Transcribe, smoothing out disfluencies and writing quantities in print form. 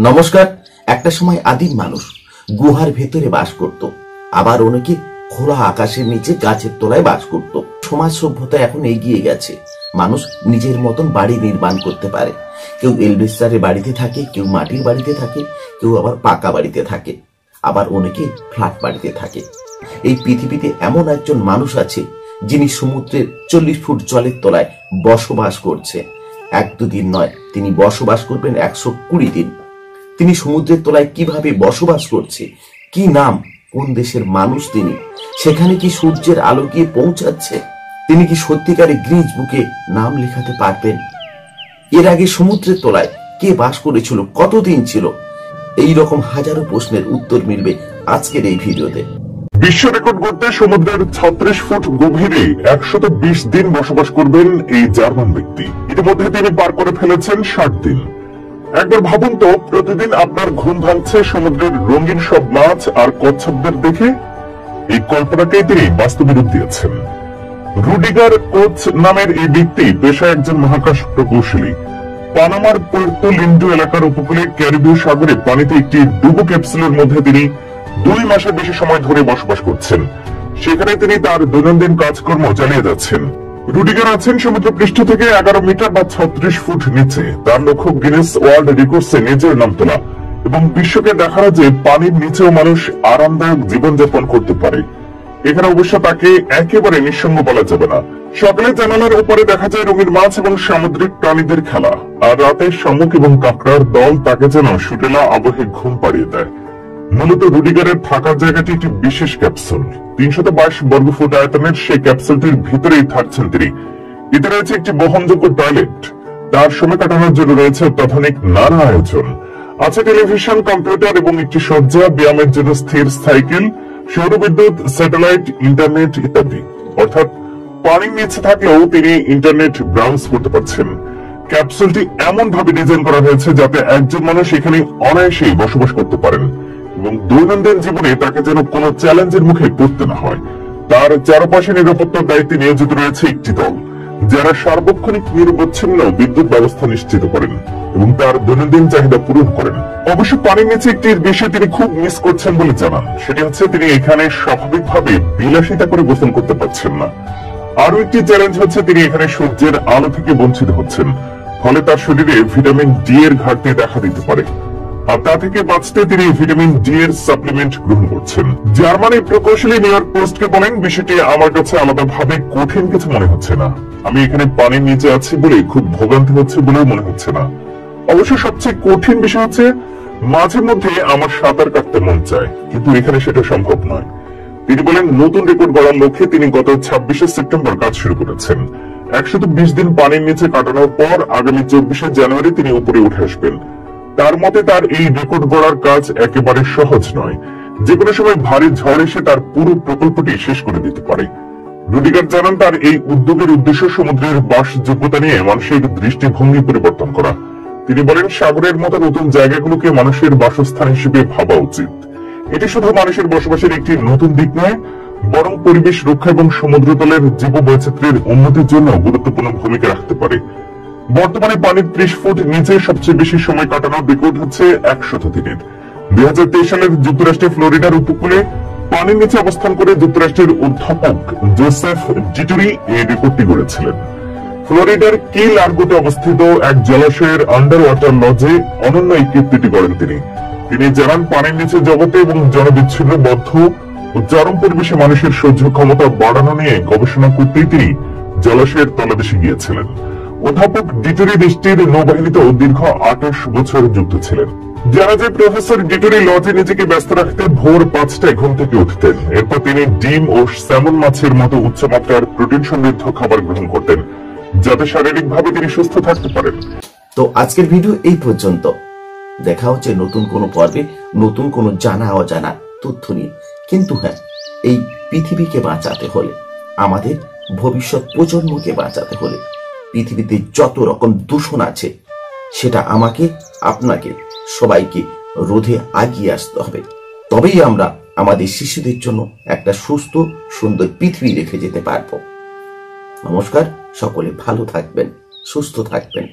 নমস্কার। একটা সময় আদিম মানুষ গুহার ভেতরে বাস করত, আবার অনেকে খোলা আকাশের নিচে গাছের তলায় বাস করত। সমাজ সভ্যতা এখন এগিয়ে গেছে, মানুষ নিজের মতন বাড়ি নির্মাণ করতে পারে। কেউ এলবেস্টারের বাড়িতে থাকে, কেউ মাটির বাড়িতে থাকে, কেউ আবার পাকা বাড়িতে থাকে, আবার অনেকে ফ্ল্যাট বাড়িতে থাকে। এই পৃথিবীতে এমন একজন মানুষ আছে যিনি সমুদ্রের 40 ফুট জলের তলায় বসবাস করছে। 1-2 দিন নয়, তিনি বসবাস করবেন 120 দিন। তিনি সমুদ্রের তলায় কিভাবে বসবাস করছে, কি নাম, কোন দেশের মানুষ তিনি, সেখানে কি সূর্যের আলো গিয়ে পৌঁছাচ্ছে, তিনি কি সত্যিকারে গ্রিজ বুকে নাম লেখাতে পারবেন? এর আগে সমুদ্রের তলায় কে বাস করেছিল, কতদিন ছিল? এই রকম হাজারো প্রশ্নের উত্তর মিলবে আজকের এই ভিডিওতে। বিশ্ব রেকর্ড গড়তে সমুদ্রের 36 ফুট গভীরে 120 দিন বসবাস করবেন এই জার্মান ব্যক্তি। ইতিমধ্যে তিনি পার করে ফেলেছেন 60 দিন। একবার ভাবুন তো, প্রতিদিন আপনার ঘুম ভাঙছে সমুদ্রের রঙিন সব মাছ আর কচ্ছপদের দেখে। এই কল্পনাকেই তিনি বাস্তবে রূপ দিয়েছেন। রুডিগার কোচ নামের এই ব্যক্তি পেশায় একজন মহাকাশ প্রকৌশলী। পানামার পুয়ের্তো লিন্ডো এলাকার উপকূলে ক্যারিবীয় সাগরে পানিতে একটি ডুবো ক্যাপসুলের মধ্যে তিনি 2 মাসের বেশি সময় ধরে বসবাস করছেন। সেখানে তিনি তার দৈনন্দিন কাজকর্ম চালিয়ে যাচ্ছেন। রুডিগার আছেন সমুদ্র পৃষ্ঠ থেকে 11 মিটার বা 36 ফুট নিচে। তার লক্ষ্য গিনেস ওয়ার্ল্ড রেকর্ডসে নিজের নাম তোলা এবং বিশ্বকে দেখানো যে পানির নিচেও মানুষ আরামদায়ক জীবনযাপন করতে পারে। এখানে অবশ্য তাকে একেবারে নিঃসঙ্গ বলা যাবে না। সকালে জানালার উপরে দেখা যায় রঙিন মাছ এবং সামুদ্রিক প্রাণীদের খেলা, আর রাতে শামুক এবং কাঁকড়ার দল তাকে যেন সুটেলা আবহে ঘুম পাড়িয়ে দেয়। মূলত রুডিগারের থাকার জায়গাটি একটি বিশেষ ক্যাপসুল। 322 বর্গফুট আয়তনের সেই ক্যাপসুলটির ভিতরেই থাকছেন তিনি। এতে রয়েছে একটি বহনযোগ্য টয়লেট, তার সময় কাটানোর জন্য রয়েছে অত্যাধুনিক নানা আয়োজন, আছে টেলিভিশন, কম্পিউটার এবং একটি শয্যা, ব্যায়ামের জন্য স্থির সাইকেল, সৌরবিদ্যুৎ, স্যাটেলাইট, ইন্টারনেট ইত্যাদি। অর্থাৎ পানির নিচে থাকলেও তিনি ইন্টারনেট ব্রাউজ করতে পারছেন। ক্যাপসুলটি এমন ভাবে ডিজাইন করা হয়েছে যাতে একজন মানুষ এখানে অনায়াসেই বসবাস করতে পারেন এবং দৈনন্দিন জীবনে তাকে যেন কোনো চ্যালেঞ্জের মুখে পড়তে না হয়। তার চারপাশে নিরাপত্তার দায়িত্বে নিয়োজিত রয়েছে একটি দল, যারা সার্বক্ষণিক নিরবচ্ছিন্ন বিদ্যুৎ ব্যবস্থা নিশ্চিত করেন এবং তার দৈনন্দিন চাহিদা পূরণ করেন। অবশ্য পানির নিচে একটি বিষয় তিনি খুব মিস করছেন বলে জানান, সেটি হচ্ছে তিনি এখানে স্বাভাবিকভাবে বিলাসিতা করে গোসল করতে পারছেন না। আরো একটি চ্যালেঞ্জ হচ্ছে তিনি এখানে সূর্যের আলো থেকে বঞ্চিত হচ্ছেন, ফলে তার শরীরে ভিটামিন ডি এর ঘাটতি দেখা দিতে পারে। আর তা থেকে বাঁচতে তিনি ভিটামিন ডি এর সাপ্লিমেন্ট গ্রহণ করছেন। জার্মানি প্রকৌশলী নিউ ইয়র্ক পোস্টকে বলেন, বিষয়টি আমার কাছে আলাদাভাবে কঠিন কিছু মনে হচ্ছে না। আমি এখানে পানির নিচে আছি বলে খুব ভোগান্তি হচ্ছে বলেও মনে হচ্ছে না। অবশ্য সবচেয়ে কঠিন বিষয় হচ্ছে মাঝে মধ্যে আমার সাঁতার কাটতে মন চায়, কিন্তু এখানে সেটা সম্ভব নয়। তিনি বলেন, নতুন রেকর্ড গড়ার লক্ষ্যে তিনি গত 26 সেপ্টেম্বর কাজ শুরু করেছেন। 120 দিন পানির নিচে কাটানোর পর আগামী 24 জানুয়ারি তিনি উপরে উঠে আসবেন। তার মতে তার এই রেকর্ড গড়ার কাজ একেবারে সহজ নয়। যে কোনো সময় ভারী ঝড় এসে তার পুরো প্রকল্পটি শেষ করে দিতে পারে। রুডিগার জানান, তার এই উদ্যোগের উদ্দেশ্য সমুদ্রের বাসযোগ্যতা নিয়ে মানুষের দৃষ্টিভঙ্গি পরিবর্তন করা। তিনি বলেন, সাগরের মতো নতুন জায়গাগুলোকে মানুষের বাসস্থান হিসেবে ভাবা উচিত। এটি শুধু মানুষের বসবাসের একটি নতুন দিক নয়, বরং পরিবেশ রক্ষা এবং সমুদ্রতলের জীববৈচিত্র্যের উন্নতির জন্য গুরুত্বপূর্ণ ভূমিকা রাখতে পারে। বর্তমানে পানির 30 ফুট নিচে সবচেয়ে বেশি সময় কাটানোর রেকর্ড হচ্ছে 100 দিনের। 2023 সালের যুক্তরাষ্ট্রের ফ্লোরিডার উপকূলে পানির নিচে অবস্থান করে যুক্তরাষ্ট্রের অধ্যাপক জোসেফ ডিটুরি এই রেকর্ডটি গড়েছিলেন। ফ্লোরিডার কি লার্গোতে অবস্থিত এক জলাশয়ের আন্ডার ওয়াটার লজে অনন্য এই কীর্তিটি গড়েন তিনি। তিনি জানান, পানির নিচে জগতে এবং জনবিচ্ছিন্ন বদ্ধ ও চরম পরিবেশে মানুষের সহ্য ক্ষমতা বাড়ানো নিয়ে গবেষণা করতেই তিনি জলাশয়ের তলদেশে গিয়েছিলেন। অধ্যাপক ডিটুরি দেশটির নৌবাহিনীতেও দীর্ঘ 28 বছর যুক্ত ছিলেন। জানা যায়, প্রফেসর ডিটুরি লজে নিজেকে ব্যস্ত রাখতে ভোর 5টায় ঘুম থেকে উঠতেন। এরপর তিনি ডিম ও স্যামন মাছের মতো উচ্চমাত্রার প্রোটিন সমৃদ্ধ খাবার গ্রহণ করতেন, যাতে শারীরিকভাবে তিনি সুস্থ থাকতে পারেন। তো আজকের ভিডিও এই পর্যন্ত। দেখা হচ্ছে নতুন কোনো পর্বে, নতুন কোনো জানা অজানা তথ্য নিয়ে। কিন্তু হ্যাঁ, এই পৃথিবীকে বাঁচাতে হলে, আমাদের ভবিষ্যৎ প্রজন্মকে বাঁচাতে হলে পৃথিবীতে যত রকম দূষণ আছে সেটা আমাকে, আপনাকে, সবাইকে রোধে আগিয়ে আসতে হবে। তবেই আমরা আমাদের শিশুদের জন্য একটা সুস্থ সুন্দর পৃথিবী রেখে যেতে পারবো। নমস্কার, সকলে ভালো থাকবেন, সুস্থ থাকবেন।